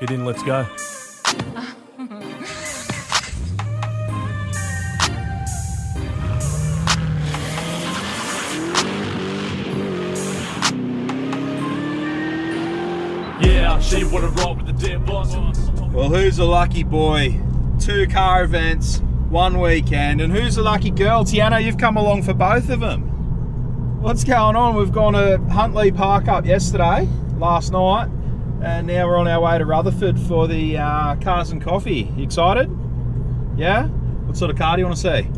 Get in, let's go. Yeah, I'll show you what I rock with the damn boss. Well, who's a lucky boy? 2 car events, 1 weekend, and who's the lucky girl? Tiana, you've come along for both of them. What's going on? We've gone to Huntley Park up yesterday, last night, and now we're on our way to Rutherford for the Cars and Coffee. You excited? Yeah? What sort of car do you want to see?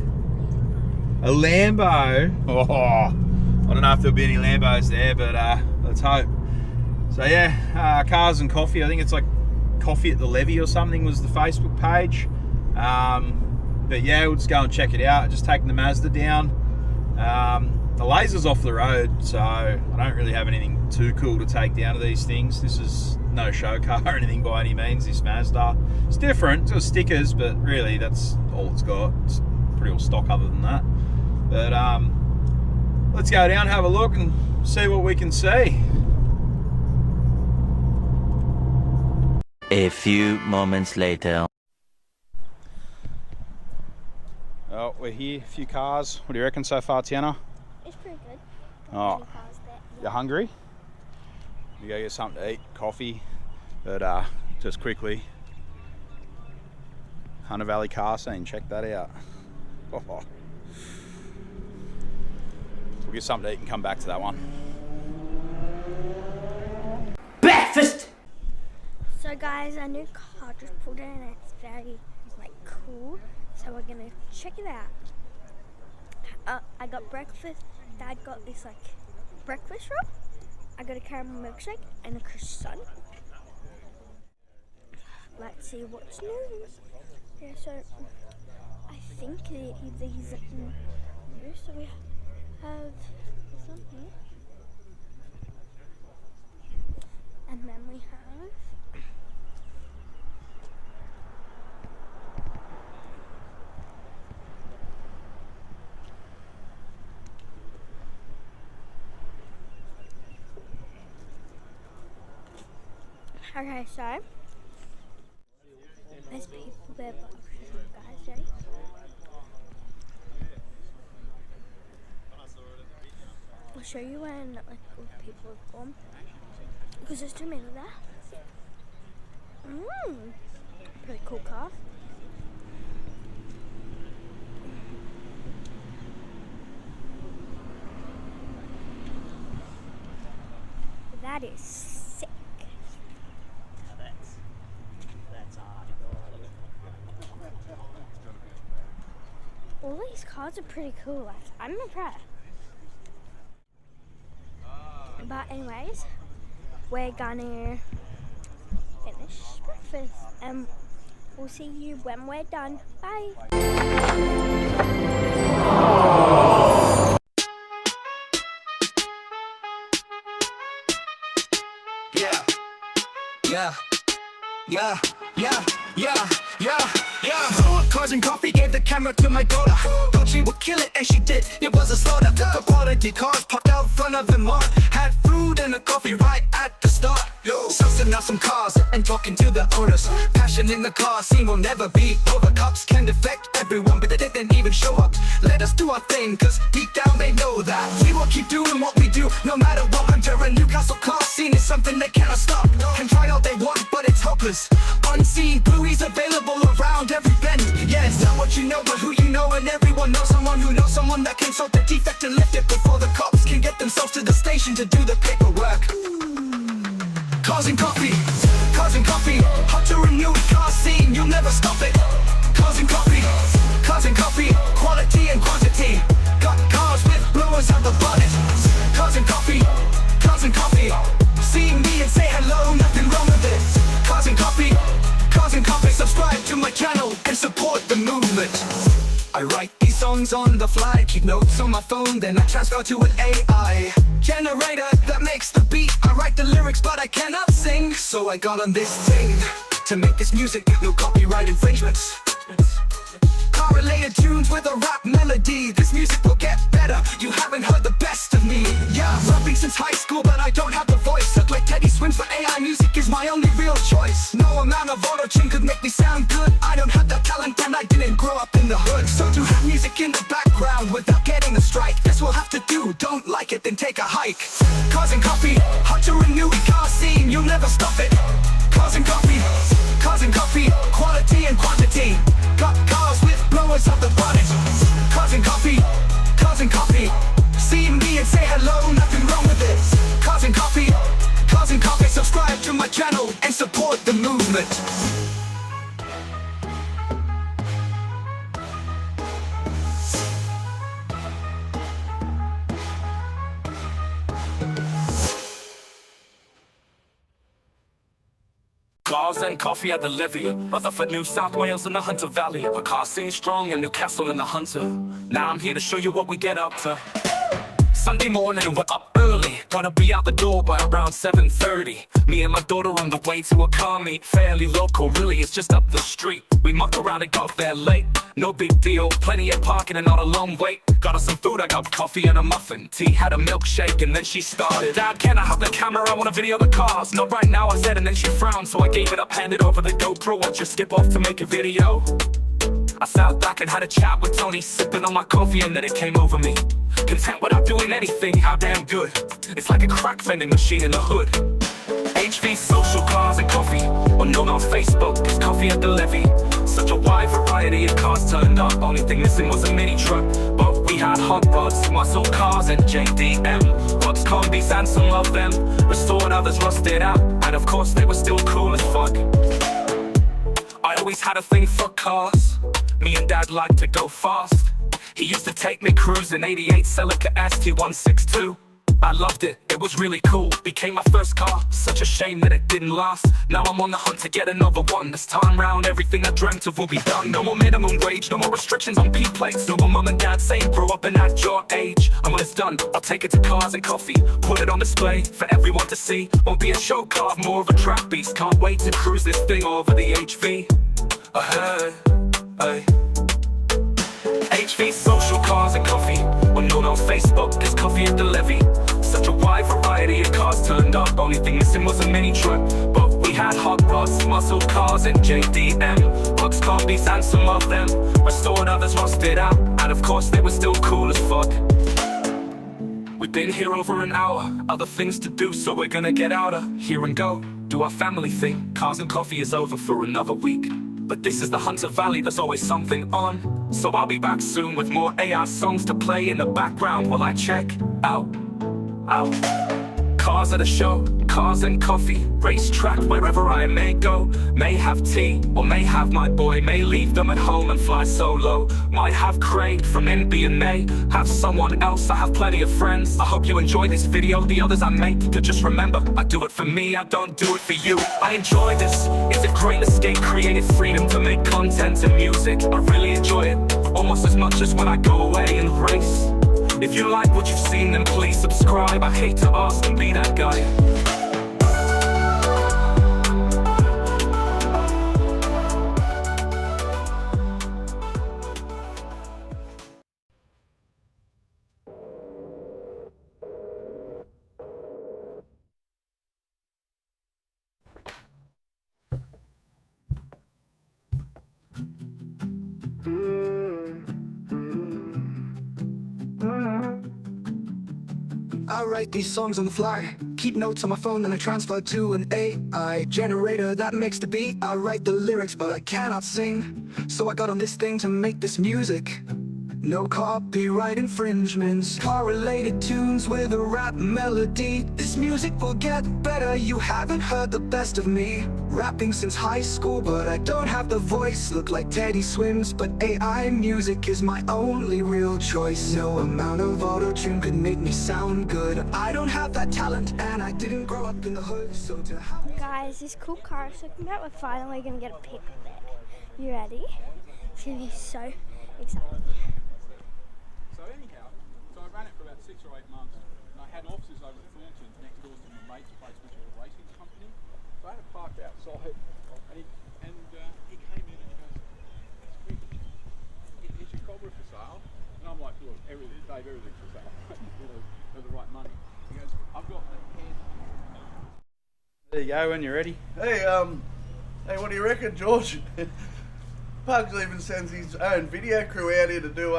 A Lambo. Oh, I don't know if there'll be any Lambos there, but let's hope. So yeah, Cars and Coffee. I think it's like Coffee at the Levee or something was the Facebook page. But yeah, we'll just go and check it out. Just taking the Mazda down. The laser's off the road, so I don't really have anything too cool to take down to these things. This is no show car or anything by any means, this Mazda. It's different, it's got stickers, but really that's all it's got. It's pretty all stock other than that. But let's go down, have a look and see what we can see. A few moments later. Oh, we're here, a few cars. What do you reckon so far, Tiana? It's pretty good. Oh, you're hungry? You go get something to eat, coffee. But just quickly, Hunter Valley car scene, check that out. Oh. We'll get something to eat and come back to that one. Breakfast! So guys, a new car just pulled in and it's very cool. So we're gonna check it out. I got breakfast. Dad got this breakfast roll. I got a caramel milkshake and a croissant. Let's see what's new. Yeah, so I think these are new. So we have something, and then we have. Okay, so there's people there, but guys, ready? I'll show you when all the people have gone, because there's too many there. Pretty cool car. That is sick. All these cars are pretty cool. I'm impressed. But anyways, we're gonna finish breakfast and we'll see you when we're done. Bye. Cars and Coffee gave the camera to my daughter. Thought she would kill it, and she did. It was a slaughter. The quality cars popped out front of them all. Had food and a coffee right at the start. Sussing out some cars and talking to the owners. Passion in the car scene will never be over. Cops can defect everyone, but they didn't even show up. Let us do our thing, cause deep down they know that we will keep doing what we do, no matter what. Hunter and Newcastle car scene is something they cannot stop. Can try all they want, but it's hopeless. Unseen buoys available around every bend. Yeah, it's not what you know, but who you know, and everyone knows someone who knows someone that can solve the defect and lift it before the cops can get themselves to the station to do the paperwork. Cars and Coffee, Hunter and new car scene, you'll never stop it. Cars and Coffee, quality and quantity. Got cars with blowers out the bonnet. Cars and Coffee, see me and say hello, nothing wrong with it. Cars and Coffee, subscribe to my channel and support the movement. I write these songs on the fly, keep notes on my phone, then I transfer to an AI generator that makes the beat. I write the lyrics, but I cannot sing, so I got on this thing to make this music, no copyright infringements. Car-related tunes with a rap melody. This music will get better, you haven't heard the best of me. Yeah, rapping since high school, but I don't have the voice. Look like Teddy Swims, but AI music is my only real choice. No amount of auto-tune could make me sound good. I don't have that talent and I didn't grow up in the hood. So to have music in the background without getting a strike, this will have to do. Don't like it, then take a hike. Cars and coffee, hard to renew a car scene, you'll never stop it. Cars and coffee, quality and quantity. Got cars with blowers up the bonnet. Cars and coffee, see me and say hello, nothing wrong with it. Cars and coffee, subscribe to my channel and support the movement. Cars and coffee at the levee. Rutherford, New South Wales in the Hunter Valley. A car scene strong in Newcastle and the Hunter. Now I'm here to show you what we get up to. Sunday morning, we're up early. Gotta be out the door by around 7:30. Me and my daughter on the way to a car meet. Fairly local, really, it's just up the street. We mucked around and got there late. No big deal, plenty of parking and not a long wait. Got us some food, I got coffee and a muffin. Tea had a milkshake and then she started. Dad, can I have the camera? I wanna video the cars. Not right now, I said, and then she frowned. So I gave it up, handed over the GoPro. I'll just skip off to make a video. I sat back and had a chat with Tony, sipping on my coffee, and then it came over me. Content without doing anything, how damn good. It's like a crack vending machine in the hood. HV, social, cars and coffee. Or known on Facebook as Coffee at the Levee. Such a wide variety of cars turned up. Only thing missing was a mini truck. But we had hot rods, muscle cars and JDM. Rods, combis and some of them restored, others rusted out. And of course they were still cool as fuck. I always had a thing for cars. Me and Dad liked to go fast. He used to take me cruising, 88 Celica ST162. I loved it, it was really cool. Became my first car, such a shame that it didn't last. Now I'm on the hunt to get another one. This time round, everything I dreamt of will be done. No more minimum wage, no more restrictions on P plates. No more mum and dad saying grow up and act your age. And when it's done, I'll take it to Cars and Coffee. Put it on display for everyone to see. Won't be a show car, more of a track beast. Can't wait to cruise this thing over the HV. HV, social, cars and coffee. Or known on Facebook as Coffee at the Levee. Such a wide variety of cars turned up. Only thing missing was a mini truck. But we had hot rods, muscle cars and JDM. Bucks, combis and some of them restored, others rusted out. And of course they were still cool as fuck. We've been here over an hour, other things to do, so we're gonna get out of here and go do our family thing. Cars and Coffee is over for another week. But this is the Hunter Valley, there's always something on. So I'll be back soon with more AI songs to play in the background while I check out. Cars at a show, Cars and Coffee, racetrack wherever I may go. May have tea, or may have my boy. May leave them at home and fly solo. Might have Craig from NB and May. Have someone else, I have plenty of friends. I hope you enjoy this video, the others I make. To just remember, I do it for me, I don't do it for you. I enjoy this, it's a great escape, creative freedom to make content and music. I really enjoy it, almost as much as when I go away and race. If you like what you've seen, then please subscribe. I hate to ask and be that guy. I write these songs on the fly, keep notes on my phone, then I transfer to an AI generator that makes the beat. I write the lyrics but I cannot sing, so I got on this thing to make this music. No copyright infringements, car-related tunes with a rap melody. This music will get better, you haven't heard the best of me. Rapping since high school, but I don't have the voice. Look like Teddy Swims, but AI music is my only real choice. No amount of auto-tune could make me sound good. I don't have that talent, and I didn't grow up in the hood, so to have... Guys, this cool car is looking at, we're finally gonna get a pic of it. You ready? It's gonna be so exciting. So anyhow, I ran it for about 6 or 8 months, and I had offices over at Thornton next door to my mate's place, which was a racing company. So I had it parked outside, and he came in and he goes, "That's weird. look, everything's for sale. For the right money. He goes, I've got the head. There you go, when you're ready. Hey, hey, what do you reckon, George? Pugs even sends his own video crew out here to do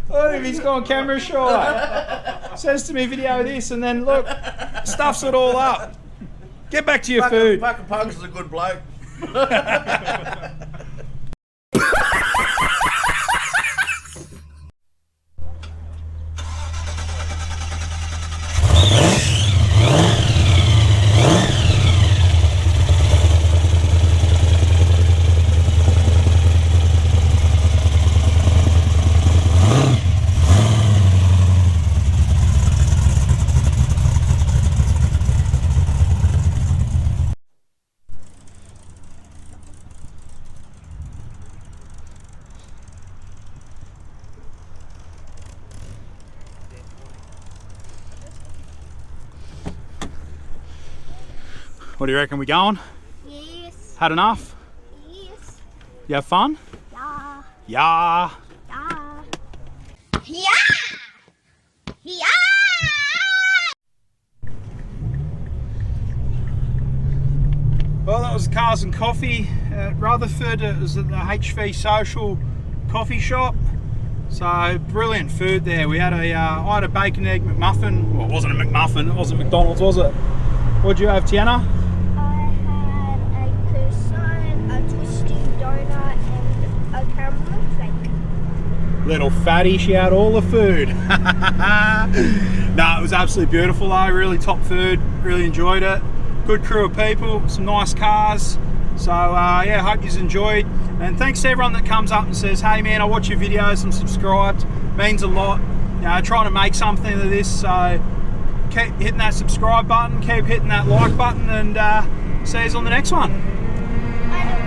What if he's gone camera shy? Says to me, video this, and then look, stuffs it all up. Get back to your food. Fucking Pugs is a good bloke. What do you reckon, we going? Yes. Had enough? Yes. You have fun? Yeah. Yeah. Yeah. Yeah. Well, that was Cars and Coffee at Rutherford. It was at the HV Social coffee shop. So brilliant food there. We had I had a bacon egg McMuffin. Well, it wasn't a McMuffin. It wasn't McDonald's, was it? What'd you have, Tiana? I had a croissant, a twisty donut, and a caramel shake. Little fatty, she had all the food. No, it was absolutely beautiful though. Really top food. Really enjoyed it. Good crew of people, some nice cars. So yeah, hope you've enjoyed. And thanks to everyone that comes up and says, hey man, I watch your videos, I'm subscribed. Means a lot. You know, trying to make something of this. So keep hitting that subscribe button, keep hitting that like button, and see you on the next one. I